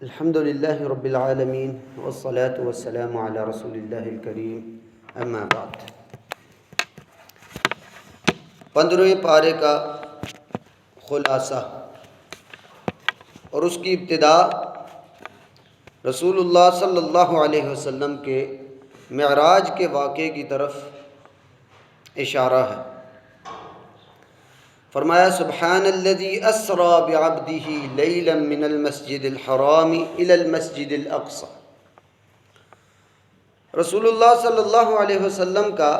الحمد للہ رب العالمین والصلاة والسلام علی رسول اللہ الکریم اما بعد۔ 15ویں پارے کا خلاصہ اور اس کی ابتدا رسول اللہ صلی اللہ علیہ وسلم کے معراج کے واقعے کی طرف اشارہ ہے۔ فرمایا سبحان الذی اسری بعبدہ لیلا من المسجد الحرام الی المسجد الاقصی۔ رسول اللہ صلی اللہ علیہ وسلم کا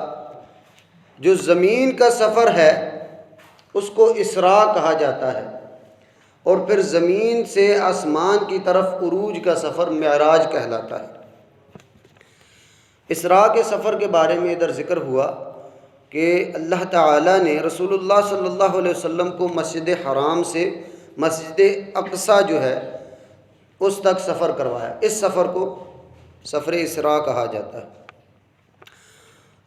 جو زمین کا سفر ہے اس کو اسراء کہا جاتا ہے، اور پھر زمین سے آسمان کی طرف عروج کا سفر معراج کہلاتا ہے۔ اسراء کے سفر کے بارے میں ادھر ذکر ہوا کہ اللہ تعالیٰ نے رسول اللہ صلی اللہ علیہ وسلم کو مسجد حرام سے مسجد اقصی جو ہے اس تک سفر کروایا۔ اس سفر کو سفر اسراء کہا جاتا ہے،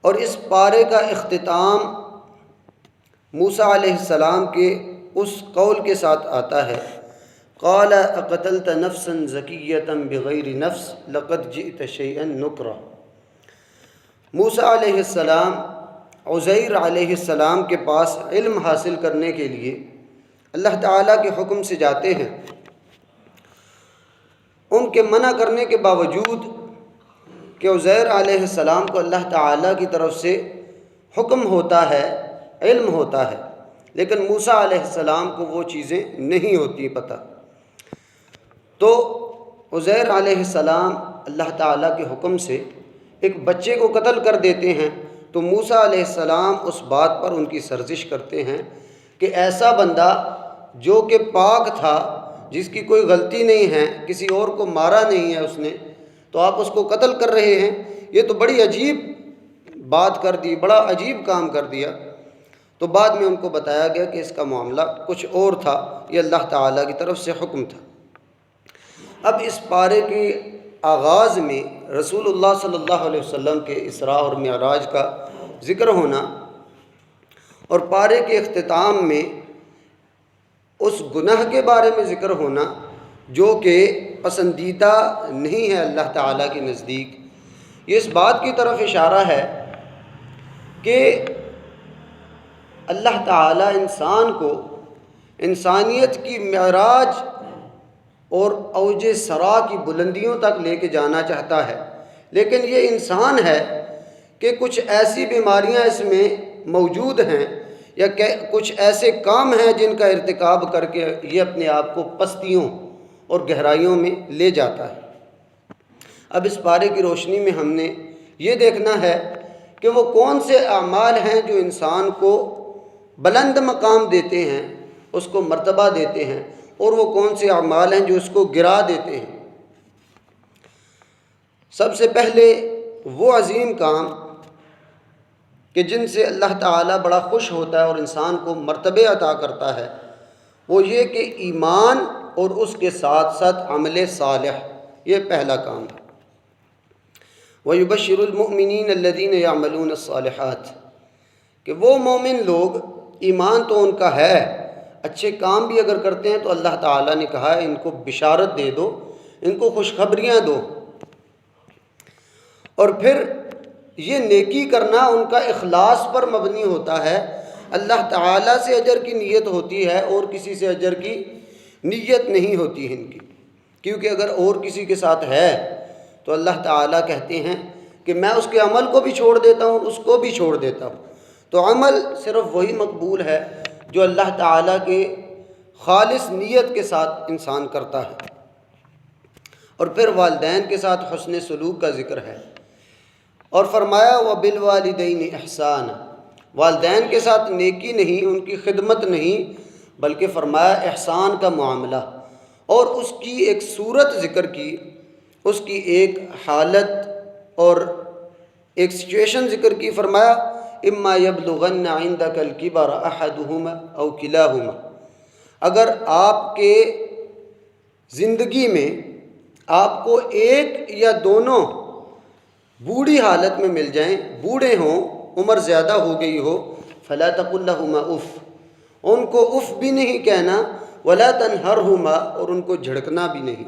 اور اس پارے کا اختتام موسیٰ علیہ السلام کے اس قول کے ساتھ آتا ہے، قال اقتلت نفسا زکیۃ بغیر نفس لقد جئت شیئا نکرا۔ موسیٰ علیہ السلام عزیر علیہ السلام کے پاس علم حاصل کرنے کے لیے اللہ تعالیٰ کے حکم سے جاتے ہیں۔ ان کے منع کرنے کے باوجود کہ عزیر علیہ السلام کو اللہ تعالیٰ کی طرف سے حکم ہوتا ہے، علم ہوتا ہے، لیکن موسیٰ علیہ السلام کو وہ چیزیں نہیں ہوتی پتہ، تو عزیر علیہ السلام اللہ تعالیٰ کے حکم سے ایک بچے کو قتل کر دیتے ہیں۔ تو موسیٰ علیہ السلام اس بات پر ان کی سرزش کرتے ہیں کہ ایسا بندہ جو کہ پاک تھا، جس کی کوئی غلطی نہیں ہے، کسی اور کو مارا نہیں ہے اس نے، تو آپ اس کو قتل کر رہے ہیں، یہ تو بڑی عجیب بات کر دی، بڑا عجیب کام کر دیا۔ تو بعد میں ان کو بتایا گیا کہ اس کا معاملہ کچھ اور تھا، یہ اللہ تعالیٰ کی طرف سے حکم تھا۔ اب اس پارے کے آغاز میں رسول اللہ صلی اللہ علیہ وسلم کے اسراء اور معراج کا ذکر ہونا، اور پارے کے اختتام میں اس گناہ کے بارے میں ذکر ہونا جو کہ پسندیدہ نہیں ہے اللہ تعالیٰ کے نزدیک، یہ اس بات کی طرف اشارہ ہے کہ اللہ تعالیٰ انسان کو انسانیت کی معراج اور اوج سرا کی بلندیوں تک لے کے جانا چاہتا ہے، لیکن یہ انسان ہے کہ کچھ ایسی بیماریاں اس میں موجود ہیں یا کہ کچھ ایسے کام ہیں جن کا ارتکاب کر کے یہ اپنے آپ کو پستیوں اور گہرائیوں میں لے جاتا ہے۔ اب اس پارے کی روشنی میں ہم نے یہ دیکھنا ہے کہ وہ کون سے اعمال ہیں جو انسان کو بلند مقام دیتے ہیں، اس کو مرتبہ دیتے ہیں، اور وہ کون سے اعمال ہیں جو اس کو گرا دیتے ہیں۔ سب سے پہلے وہ عظیم کام کہ جن سے اللہ تعالیٰ بڑا خوش ہوتا ہے اور انسان کو مرتبے عطا کرتا ہے، وہ یہ کہ ایمان اور اس کے ساتھ ساتھ عمل صالح، یہ پہلا کام ہے۔ وَيُبَشِّرُ الْمُؤْمِنِينَ الَّذِينَ يَعْمَلُونَ الصَّالِحَاتِ، کہ وہ مومن لوگ، ایمان تو ان کا ہے، اچھے کام بھی اگر کرتے ہیں تو اللہ تعالیٰ نے کہا ہے ان کو بشارت دے دو، ان کو خوشخبریاں دو، اور پھر یہ نیکی کرنا ان کا اخلاص پر مبنی ہوتا ہے، اللہ تعالیٰ سے اجر کی نیت ہوتی ہے اور کسی سے اجر کی نیت نہیں ہوتی ہے ان کی، کیونکہ اگر اور کسی کے ساتھ ہے تو اللہ تعالیٰ کہتے ہیں کہ میں اس کے عمل کو بھی چھوڑ دیتا ہوں اور اس کو بھی چھوڑ دیتا ہوں۔ تو عمل صرف وہی مقبول ہے جو اللہ تعالیٰ کے خالص نیت کے ساتھ انسان کرتا ہے۔ اور پھر والدین کے ساتھ حسن سلوک کا ذکر ہے، اور فرمایا وَبِالْوَالِدَيْنِ إِحْسَانًا، والدین کے ساتھ نیکی نہیں، ان کی خدمت نہیں، بلکہ فرمایا احسان کا معاملہ، اور اس کی ایک صورت ذکر کی، اس کی ایک حالت اور ایک سچویشن ذکر کی۔ فرمایا اما یبلغن عندک الکبر احدہما او کلاہما، اگر آپ کے زندگی میں آپ کو ایک یا دونوں بوڑھی حالت میں مل جائیں، بوڑھے ہوں، عمر زیادہ ہو گئی ہو، فلا تقل لہما اف، ان کو اف بھی نہیں کہنا، ولا تنہرہما، اور ان کو جھڑکنا بھی نہیں،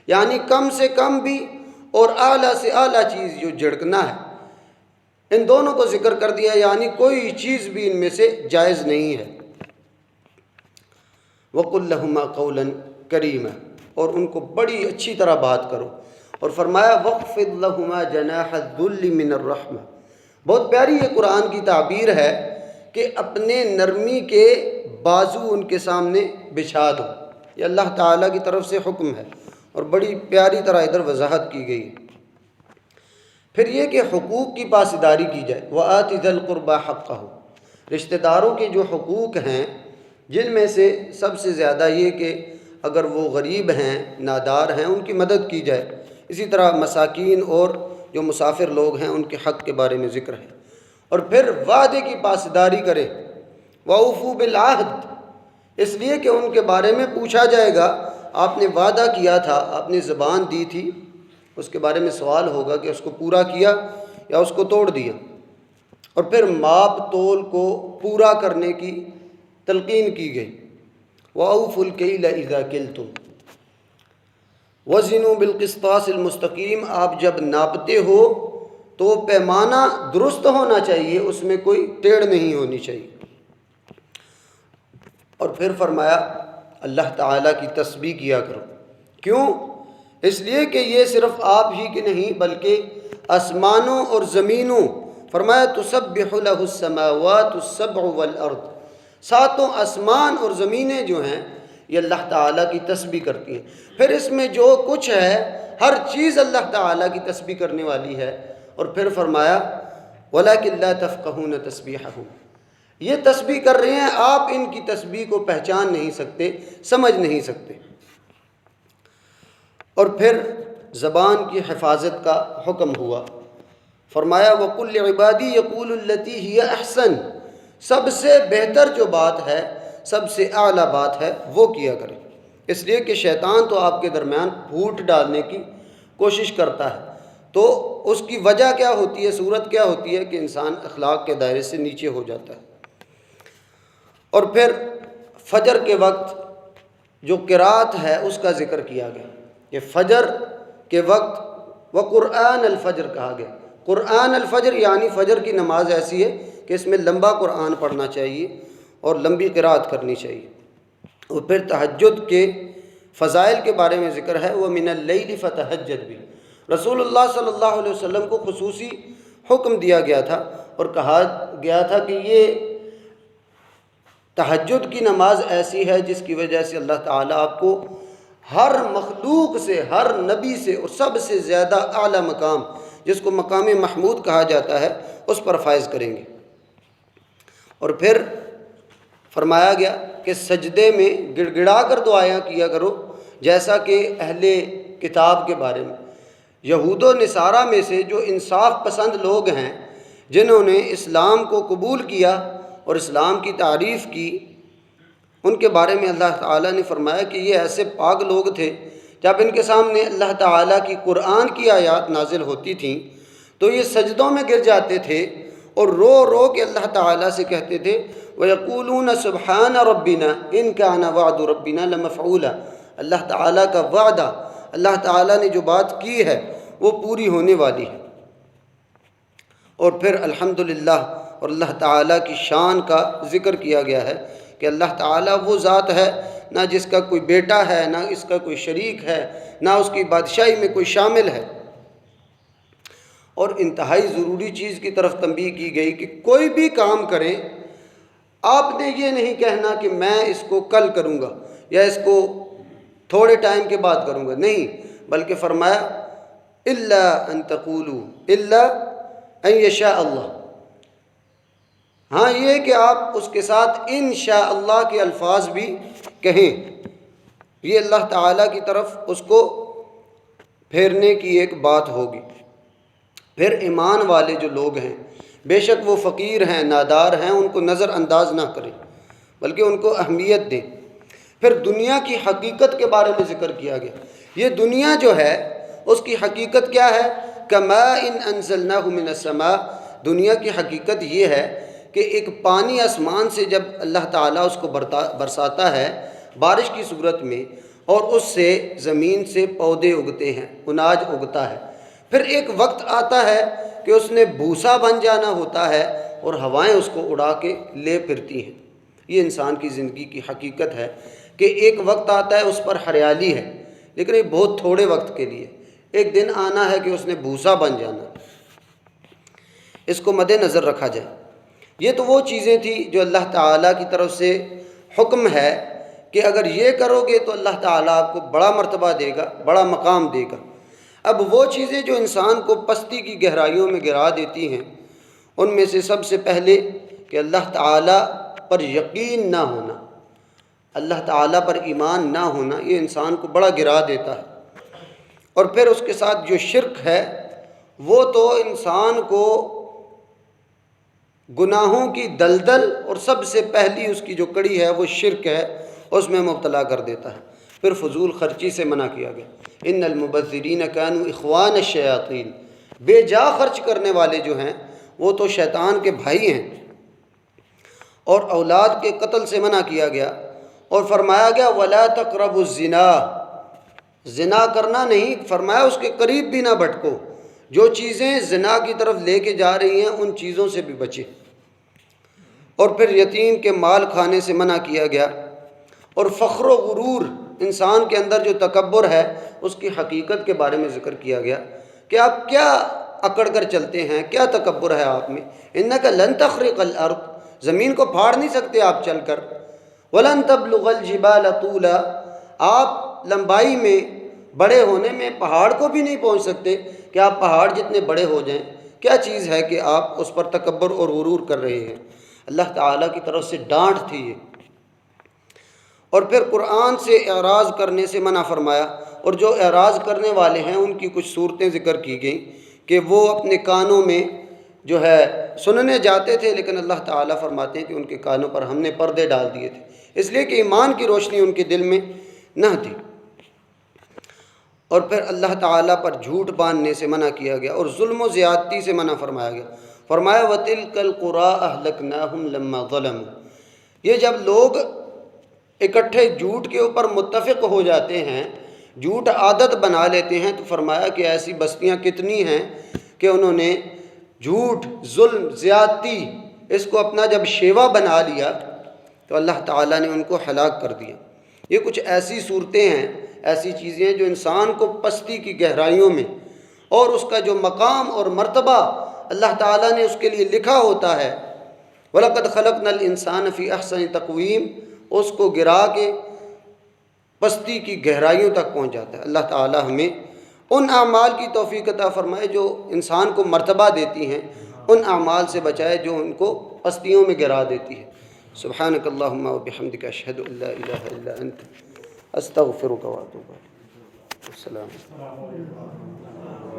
یعنی کم سے کم بھی اور اعلیٰ سے اعلیٰ چیز جو جھڑکنا ہے، ان دونوں کو ذکر کر دیا، یعنی کوئی چیز بھی ان میں سے جائز نہیں ہے۔ وَقُلْ لَهُمَا قَوْلًا كَرِيمًا، اور ان کو بڑی اچھی طرح بات کرو، اور فرمایا وَاخْفِضْ لَهُمَا جَنَاحَ الذُّلِّ مِنَ الرَّحْمَةِ۔ بہت پیاری یہ قرآن کی تعبیر ہے کہ اپنے نرمی کے بازو ان کے سامنے بچھا دو، یہ اللہ تعالیٰ کی طرف سے حکم ہے، اور بڑی پیاری طرح ادھر وضاحت کی گئی۔ پھر یہ کہ حقوق کی پاسداری کی جائے، وَآتِ ذَا الْقُرْبَى حَقَّهُ، رشتہ داروں کے جو حقوق ہیں، جن میں سے سب سے زیادہ یہ کہ اگر وہ غریب ہیں، نادار ہیں، ان کی مدد کی جائے۔ اسی طرح مساکین اور جو مسافر لوگ ہیں ان کے حق کے بارے میں ذکر ہے۔ اور پھر وعدے کی پاسداری کرے، وَأَوْفُوا بِالْعَهْدِ، اس لیے کہ ان کے بارے میں پوچھا جائے گا، آپ نے وعدہ کیا تھا، آپ نے زبان دی تھی، اس کے بارے میں سوال ہوگا کہ اس کو پورا کیا یا اس کو توڑ دیا۔ اور پھر ماپ تول کو پورا کرنے کی تلقین کی گئی، وَأَوْفُوا الْكَيْلَ إِذَا كِلْتُمْ وَزِنُوا بِالْقِسْطَاسِ الْمُسْتَقِيمِ، آپ جب ناپتے ہو تو پیمانہ درست ہونا چاہیے، اس میں کوئی ٹیڑھ نہیں ہونی چاہیے۔ اور پھر فرمایا اللہ تعالیٰ کی تسبیح کیا کرو، کیوں؟ اس لیے کہ یہ صرف آپ ہی کے نہیں بلکہ آسمانوں اور زمینوں، فرمایا تسبح لہ السماوات السبع والارض، ساتوں آسمان اور زمینیں جو ہیں یہ اللہ تعالیٰ کی تسبیح کرتی ہیں۔ پھر اس میں جو کچھ ہے ہر چیز اللہ تعالیٰ کی تسبیح کرنے والی ہے۔ اور پھر فرمایا وَلَكِنْ لَا تَفْقَهُونَ تَسْبِيحَهُمْ، یہ تسبیح کر رہے ہیں، آپ ان کی تسبیح کو پہچان نہیں سکتے، سمجھ نہیں سکتے۔ اور پھر زبان کی حفاظت کا حکم ہوا، فرمایا وَقُلْ لِعِبَادِي يَقُولُ الَّتِي هِيَ أَحْسَنُ، سب سے بہتر جو بات ہے، سب سے اعلیٰ بات ہے، وہ کیا کریں۔ اس لیے کہ شیطان تو آپ کے درمیان پھوٹ ڈالنے کی کوشش کرتا ہے، تو اس کی وجہ کیا ہوتی ہے، صورت کیا ہوتی ہے کہ انسان اخلاق کے دائرے سے نیچے ہو جاتا ہے۔ اور پھر فجر کے وقت جو قرات ہے اس کا ذکر کیا گیا کہ فجر کے وقت وقرآن الفجر کہا گیا۔ قرآن الفجر یعنی فجر کی نماز ایسی ہے کہ اس میں لمبا قرآن پڑھنا چاہیے اور لمبی قرات کرنی چاہیے۔ اور پھر تہجد کے فضائل کے بارے میں ذکر ہے، وَمِنَ اللَّيْلِ فَتَهَجَّدْ بِهِ، رسول اللہ صلی اللہ علیہ وسلم کو خصوصی حکم دیا گیا تھا اور کہا گیا تھا کہ یہ تہجد کی نماز ایسی ہے جس کی وجہ سے اللہ تعالیٰ آپ کو ہر مخلوق سے، ہر نبی سے اور سب سے زیادہ اعلیٰ مقام، جس کو مقام محمود کہا جاتا ہے، اس پر فائز کریں گے۔ اور پھر فرمایا گیا کہ سجدے میں گڑ گڑا کر دعائیں کیا کرو، جیسا کہ اہل کتاب کے بارے میں، یہود و نصارہ میں سے جو انصاف پسند لوگ ہیں، جنہوں نے اسلام کو قبول کیا اور اسلام کی تعریف کی، ان کے بارے میں اللہ تعالیٰ نے فرمایا کہ یہ ایسے پاک لوگ تھے، جب ان کے سامنے اللہ تعالیٰ کی قرآن کی آیات نازل ہوتی تھیں تو یہ سجدوں میں گر جاتے تھے اور رو رو کے اللہ تعالیٰ سے کہتے تھے وَيَقُولُونَ سُبْحَانَ رَبِّنَا إِن كَانَ وَعْدُ رَبِّنَا لَمَفْعُولًا، اللہ تعالیٰ کا وعدہ، اللہ تعالیٰ نے جو بات کی ہے وہ پوری ہونے والی ہے۔ اور پھر الحمدللہ اور اللہ تعالیٰ کی شان کا ذکر کیا گیا ہے کہ اللہ تعالیٰ وہ ذات ہے نہ جس کا کوئی بیٹا ہے، نہ اس کا کوئی شریک ہے، نہ اس کی بادشاہی میں کوئی شامل ہے۔ اور انتہائی ضروری چیز کی طرف تنبیہ کی گئی کہ کوئی بھی کام کریں، آپ نے یہ نہیں کہنا کہ میں اس کو کل کروں گا یا اس کو تھوڑے ٹائم کے بعد کروں گا، نہیں، بلکہ فرمایا إِلَّا أَن تَقُولُوا إِلَّا أَن يَشَاءَ اللَّهُ، ہاں یہ کہ آپ اس کے ساتھ انشاءاللہ کے الفاظ بھی کہیں، یہ اللہ تعالیٰ کی طرف اس کو پھیرنے کی ایک بات ہوگی۔ پھر ایمان والے جو لوگ ہیں، بے شک وہ فقیر ہیں، نادار ہیں، ان کو نظر انداز نہ کریں بلکہ ان کو اہمیت دیں۔ پھر دنیا کی حقیقت کے بارے میں ذکر کیا گیا، یہ دنیا جو ہے اس کی حقیقت کیا ہے، كَمَاءٍ أَنزَلْنَاهُ مِنَ السَّمَاءِ، دنیا کی حقیقت یہ ہے کہ ایک پانی آسمان سے جب اللہ تعالیٰ اس کو برساتا ہے بارش کی صورت میں، اور اس سے زمین سے پودے اگتے ہیں، اناج اگتا ہے۔ پھر ایک وقت آتا ہے کہ اس نے بھوسا بن جانا ہوتا ہے اور ہوائیں اس کو اڑا کے لے پھرتی ہیں۔ یہ انسان کی زندگی کی حقیقت ہے کہ ایک وقت آتا ہے اس پر ہریالی ہے، لیکن یہ بہت تھوڑے وقت کے لیے۔ ایک دن آنا ہے کہ اس نے بھوسا بن جانا۔ اس کو مد نظر رکھا جائے۔ یہ تو وہ چیزیں تھیں جو اللہ تعالیٰ کی طرف سے حکم ہے کہ اگر یہ کرو گے تو اللہ تعالیٰ آپ کو بڑا مرتبہ دے گا، بڑا مقام دے گا۔ اب وہ چیزیں جو انسان کو پستی کی گہرائیوں میں گرا دیتی ہیں، ان میں سے سب سے پہلے کہ اللہ تعالیٰ پر یقین نہ ہونا، اللہ تعالیٰ پر ایمان نہ ہونا، یہ انسان کو بڑا گرا دیتا ہے۔ اور پھر اس کے ساتھ جو شرک ہے، وہ تو انسان کو گناہوں کی دلدل اور سب سے پہلی اس کی جو کڑی ہے وہ شرک ہے، اس میں مبتلا کر دیتا ہے۔ پھر فضول خرچی سے منع کیا گیا، ان المبذرین کانوا اخوان الشیاطین، بے جا خرچ کرنے والے جو ہیں وہ تو شیطان کے بھائی ہیں۔ اور اولاد کے قتل سے منع کیا گیا اور فرمایا گیا ولا تقربوا الزنا، زنا کرنا نہیں، فرمایا اس کے قریب بھی نہ بھٹکو، جو چیزیں زنا کی طرف لے کے جا رہی ہیں ان چیزوں سے بھی بچے۔ اور پھر یتیم کے مال کھانے سے منع کیا گیا۔ اور فخر و غرور، انسان کے اندر جو تکبر ہے اس کی حقیقت کے بارے میں ذکر کیا گیا کہ آپ کیا اکڑ کر چلتے ہیں، کیا تکبر ہے آپ میں۔ انک لن تخرق الارض، زمین کو پھاڑ نہیں سکتے آپ چل کر۔ ولن تبلغ الجبال طولا، آپ لمبائی میں، بڑے ہونے میں پہاڑ کو بھی نہیں پہنچ سکتے کہ آپ پہاڑ جتنے بڑے ہو جائیں۔ کیا چیز ہے کہ آپ اس پر تکبر اور غرور کر رہے ہیں؟ اللہ تعالیٰ کی طرف سے ڈانٹ تھی یہ۔ اور پھر قرآن سے اعراض کرنے سے منع فرمایا، اور جو اعراض کرنے والے ہیں ان کی کچھ صورتیں ذکر کی گئیں کہ وہ اپنے کانوں میں جو ہے سننے جاتے تھے، لیکن اللہ تعالیٰ فرماتے ہیں کہ ان کے کانوں پر ہم نے پردے ڈال دیے تھے، اس لیے کہ ایمان کی روشنی ان کے دل میں نہ تھی۔ اور پھر اللہ تعالیٰ پر جھوٹ باندھنے سے منع کیا گیا اور ظلم و زیادتی سے منع فرمایا گیا۔ فرمایا وَتِلْكَ الْقُرَىٰ أَهْلَكْنَاهُمْ لَمَّا ظَلَمُوا، یہ جب لوگ اکٹھے جھوٹ کے اوپر متفق ہو جاتے ہیں، جھوٹ عادت بنا لیتے ہیں، تو فرمایا کہ ایسی بستیاں کتنی ہیں کہ انہوں نے جھوٹ، ظلم، زیادتی اس کو اپنا جب شیوا بنا لیا تو اللہ تعالیٰ نے ان کو ہلاک کر دیا۔ یہ کچھ ایسی صورتیں ہیں، ایسی چیزیں ہیں جو انسان کو پستی کی گہرائیوں میں اور اس کا جو مقام اور مرتبہ اللہ تعالیٰ نے اس کے لیے لکھا ہوتا ہے، وَلَقَدْ خَلَقْنَا الْإِنسَانَ فِي أَحْسَنِ تَقْوِيمٍ، اس کو گرا کے پستی کی گہرائیوں تک پہنچ جاتا ہے۔ اللہ تعالیٰ ہمیں ان اعمال کی توفیق عطا فرمائے جو انسان کو مرتبہ دیتی ہیں، ان اعمال سے بچائے جو ان کو پستیوں میں گرا دیتی ہے۔ سبحانک اللہم و بحمدک، اشہد ان لا الہ الا انت، استغفرک و اتوب الیک۔ السلام علیکم۔